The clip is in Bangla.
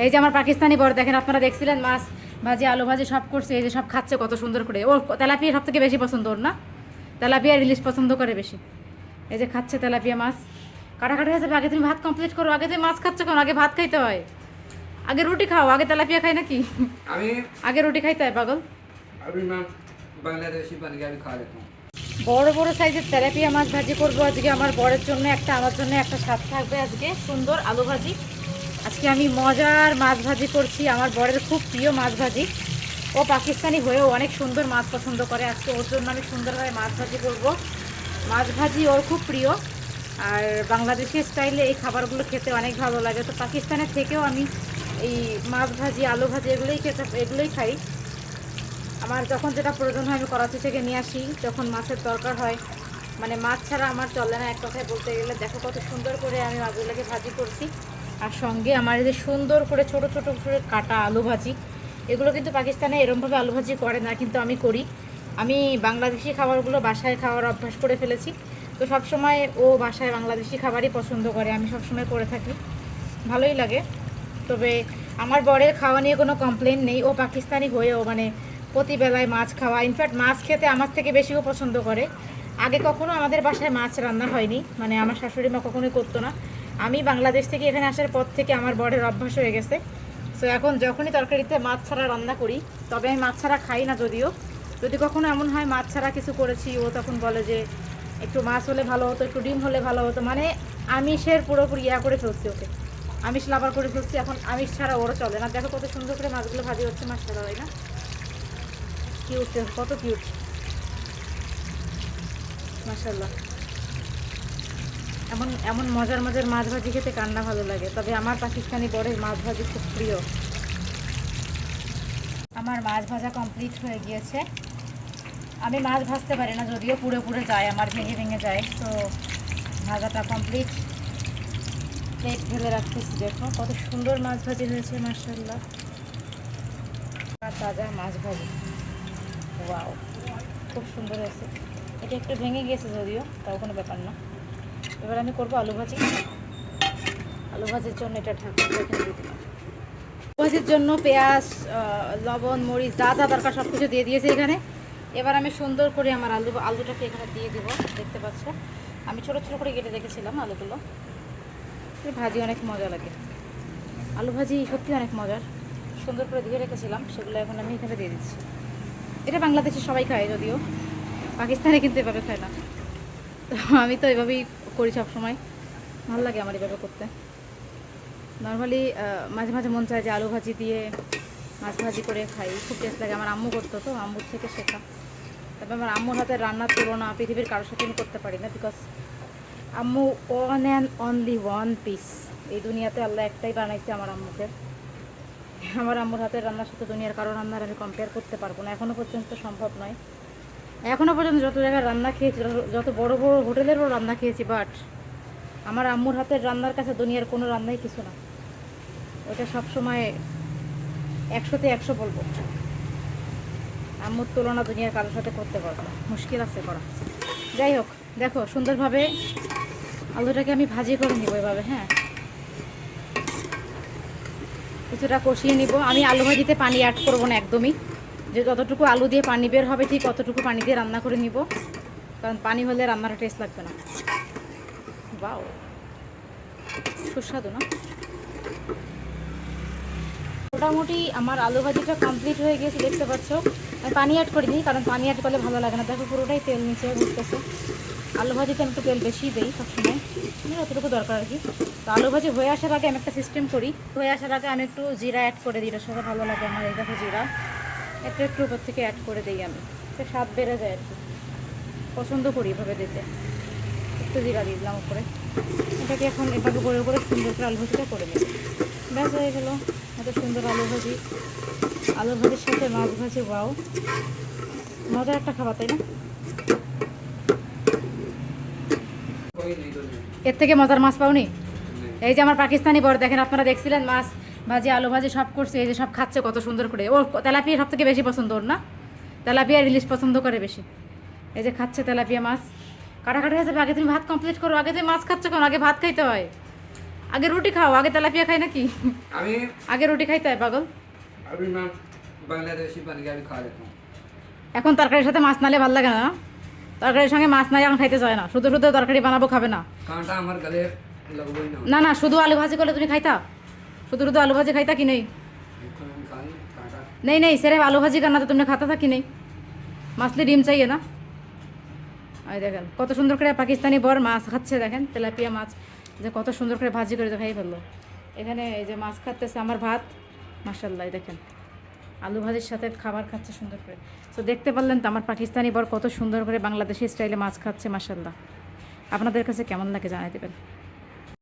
এই যে আমার পাকিস্তানি বর দেখেন, আপনারা দেখছিলেন মাছ ভাজি আলু ভাজি সব করছে, এই যে সব খাচ্ছে কত সুন্দর করে। ও তেলাপিয়া সব থেকে বেশি পছন্দ ওর, না তেলাপিয়া ইলিশ পছন্দ করে বেশি। এই যে খাচ্ছে তেলাপিয়া মাছ, কাটাকাটি হয়ে যাবে। আগে তুমি ভাত কমপ্লিট করো, আগে তুমি মাছ খাচ্ছ কেন? আগে ভাত খাইতে হয়, আগে রুটি খাও, আগে তেলাপিয়া খাই নাকি? আমি আগে রুটি খাইতে হয় পাগল। अभी मैं बांग्लादेशी बन गया अभी खा लेता हूँ। বড় বড় সাইজের তেলাপিয়া মাছ ভাজি করবো আজকে আমার বরের জন্য একটা, আমার জন্য একটা। স্বাদ থাকবে আজকে সুন্দর আলু ভাজি। আজকে আমি মজার মাছ ভাজি করছি, আমার বরের খুব প্রিয় মাছ ভাজি। ও পাকিস্তানি হয়েও অনেক সুন্দর মাছ পছন্দ করে। আজকে ওর জন্য আমি সুন্দরভাবে মাছ ভাজি করব। মাছ ভাজি ওর খুব প্রিয়, আর বাংলাদেশি স্টাইলে এই খাবারগুলো খেতে অনেক ভালো লাগে। তো পাকিস্তানের থেকেও আমি এই মাছ ভাজি আলু ভাজি এগুলোই খাই। আমার যখন যেটা প্রয়োজন হয় আমি করাচি থেকে নিয়ে আসি, যখন মাছের দরকার হয়। মানে মাছ ছাড়া আমার চলে না এক কথায় বলতে গেলে। দেখো কত সুন্দর করে আমি মাছগুলোকে ভাজি করছি, আর সঙ্গে আমার এই যে সুন্দর করে ছোট ছোট করে কাটা আলু ভাজি। এগুলো কিন্তু পাকিস্তানে এরমভাবে আলু ভাজি করে না, কিন্তু আমি করি। আমি বাংলাদেশি খাবারগুলো বাসায় খাওয়ার অভ্যাস করে ফেলেছি। তো সবসময় ও বাসায় বাংলাদেশি খাবারই পছন্দ করে, আমি সবসময় করে থাকি, ভালোই লাগে। তবে আমার বরের খাওয়া নিয়ে কোনো কমপ্লেন নেই। ও পাকিস্তানি হয়েও মানে প্রতিবেলায় মাছ খাওয়া, ইনফ্যাক্ট মাছ খেতে আমার থেকে বেশিও পছন্দ করে। আগে কখনো আমাদের বাসায় মাছ রান্না হয়নি, মানে আমার শাশুড়ি মা কখনোই করতো না। আমি বাংলাদেশ থেকে এখানে আসার পর থেকে আমার বরের অভ্যাস হয়ে গেছে। সো এখন যখনই তরকারিতে মাছ ছাড়া রান্না করি, তবে আমি মাছ ছাড়া খাই না যদিও। যদি কখনো এমন হয় মাছ ছাড়া কিছু করেছি, ও তখন বলে যে একটু মাছ হলে ভালো হতো, একটু ডিম হলে ভালো হতো। মানে আমিষের পুরোপুরি করে ফেলছি ওকে, আমিষ লাভার করে ফেলছি। এখন আমিষ ছাড়া ওরও চলে না। দেখো কত সুন্দর করে মাছগুলো ভাজি হচ্ছে, মাছ ছাড়া হয় না। কিউট, কত কিউট, মাশাআল্লাহ। এমন এমন মজার মজার মাছ ভাজি খেতে কান্না ভালো লাগে। তবে আমার পাকিস্তানি বরের মাছ ভাজি খুব প্রিয়। আমার মাছ ভাজা কমপ্লিট হয়ে গিয়েছে। আমি মাছ ভাজতে পারি না, যদিও পুড়ে পুড়ে যায়, আমার ভেঙে ভেঙে যায়। তো ভাজাটা কমপ্লিট, প্লেট ঢেলে রাখতেছি। দেখো কত সুন্দর মাছ ভাজি হয়েছে, মাশাআল্লাহ। তাজা মাছ ভাজি, ওয়াও, খুব সুন্দর হয়েছে। এটা একটু ভেঙে গিয়েছে যদিও, তাও কোনো ব্যাপার না। এবার আমি করবো আলু ভাজি। আলু ভাজির জন্য এটা ঢাকনা দিয়ে দিলাম। আলু ভাজির জন্য পেঁয়াজ, লবণ, মরিচ যা যা দরকার সব কিছু দিয়ে দিয়েছি এখানে। এবার আমি সুন্দর করে আমার আলুটাকে এখানে দিয়ে দেবো। দেখতে পাচ্ছ আমি ছোটো ছোটো করে কেটে রেখেছিলাম আলুগুলো। ভাজি অনেক মজা লাগে, আলু ভাজি সত্যি অনেক মজার। সুন্দর করে ধুয়ে রেখেছিলাম, সেগুলো এখন আমি এখানে দিয়ে দিচ্ছি। এটা বাংলাদেশে সবাই খায়, যদিও পাকিস্তানে কিন্তু এভাবে খায় না। তো আমি তো এভাবেই করি সব সময়, ভালো লাগে আমার এভাবে করতে। নর্মালি মাঝে মাঝে মন চায় যে আলু ভাজি দিয়ে মাছ ভাজি করে খাই, খুব টেস্ট লাগে। আমার আম্মু করতো, তো আম্মুর থেকে শেখা। তবে আমার আম্মুর হাতের রান্নার তুলনা পৃথিবীর কারোর সাথে আমি করতে পারি না, বিকজ আম্মু one and only one piece. এই দুনিয়াতে আল্লাহ একটাই বানাইছে আমার আম্মুকে। আমার আম্মুর হাতের রান্নার সাথে দুনিয়ার কারো রান্নার আমি কম্পেয়ার করতে পারবো না, এখনও পর্যন্ত সম্ভব নয়। এখনও পর্যন্ত যত জায়গায় রান্না খেয়েছি, যত বড় বড় হোটেলেরও রান্না খেয়েছি, বাট আমার আম্মুর হাতের রান্নার কাছে দুনিয়ার কোনো রান্নাই কিছু না। ওটা সবসময় 100তে 100 বলবো। আম্মুর তুলনা দুনিয়ার কারোর সাথে করতে পারবো না, মুশকিল আছে করা। যাই হোক, দেখো সুন্দরভাবে আলুটাকে আমি ভাজি করে নিব এভাবে। হ্যাঁ, কিছুটা কষিয়ে নিব। আমি আলু ভাজিতে পানি অ্যাড করবো না একদমই। যে যতটুকু আলু দিয়ে পানি বের হবে ঠিক অতটুকু পানি দিয়ে রান্না করে নিব, কারণ পানি হলে রান্নাটা টেস্ট লাগবে না। বাও, সুস্বাদু না? মোটামুটি আমার আলু ভাজিটা কমপ্লিট হয়ে গিয়েছে, দেখতে পাচ্ছ। আমি পানি অ্যাড করিনি, কারণ পানি অ্যাড করলে ভালো লাগে না। দেখো পুরোটাই তেল নিচে বুঝতেছে। আলু ভাজিতে আমি একটু তেল বেশি দিই সবসময়, যতটুকু দরকার আর কি। তো আলু ভাজি হয়ে আসার আগে আমি একটা সিস্টেম করি, হয়ে আসার আগে আমি একটু জিরা অ্যাড করে দিই। এটার সাথে ভালো লাগে আমার। এই দেখো জিরা একটু একটু উপর থেকে অ্যাড করে দিই আমি, সে স্বাদ বেড়ে যায় আর কি। পছন্দ করি এভাবে দিতে। একটু জিরা দিয়ে দিলাম উপরে। এটাকে এখন এভাবে করে করে সুন্দর করে আলু ভাজিটা করে নিই। ব্যাস হয়ে গেলো এত সুন্দর আলু ভাজি। আলু ভাজির সাথে মাছ ভাজি, ওয়াও, মজার একটা খাবার, তাই না? कोई नहीं तो नहीं। এর থেকে মজার মাছ পাওনি? नहीं। এই যে আমার পাকিস্তানি বর দেখেন, আপনারা দেখছিলেন মাছ ভাজি আলু ভাজি সব করছে, এই যে সব খাচ্ছে কত সুন্দর করে। ও তেলাপিয়া সব থেকে বেশি পছন্দ ওর, না তেলাপিয়া ইলিশ পছন্দ করে বেশি। এই যে খাচ্ছে তেলাপিয়া মাছ, কাটাকাটি হয়ে যাবে। আগে তুমি ভাত কমপ্লিট করো, আগে তুমি মাছ খাচ্ছ কেন? আগে ভাত খাইতে হয়, আগে রুটি খাও, আগে তেলাপিয়া খাই নাকি? अभी আগে রুটি খাইতে হয় পাগল। अभी मैं बांग्लादेशी बन गया, अभी खा लेता हूँ। এখন তরকারির সাথে মাছ নালে ভালো লাগে না? তরকারির সঙ্গে মাছ নাই এখন খাইতে চায় না, শুধু শুধু তরকারি বানাবো খাবে না। कांटा हमारे गले लगो ही ना। না না, শুধু আলু ভাজি করলে তুমি খাইতা? শুধু শুধু आलू भाजी खाई था कि नहीं? कांटा नहीं नहीं, सिर्फ आलू भाजी करना तो तुमने खाता था कि नहीं? মাছলি ডিম চাইয়ে না? এই দেখেন কত সুন্দর করে পাকিস্তানি বর মাছ খাচ্ছে, দেখেন তেলাপিয়া মাছ যে কত সুন্দর করে ভাজি করে খাই ফেললো। এখানে এই যে মাছ খাচ্ছে আমার ভাত, মাশাআল্লাহ দেখেন আলু ভাজির সাথে খাবার খাচ্ছে সুন্দর করে। তো দেখতে পারলেন তো আমার পাকিস্তানি বর কত সুন্দর করে বাংলাদেশি স্টাইলে মাছ খাচ্ছে, মাশাআল্লাহ। আপনাদের কাছে কেমন লাগে জানাই দেবেন।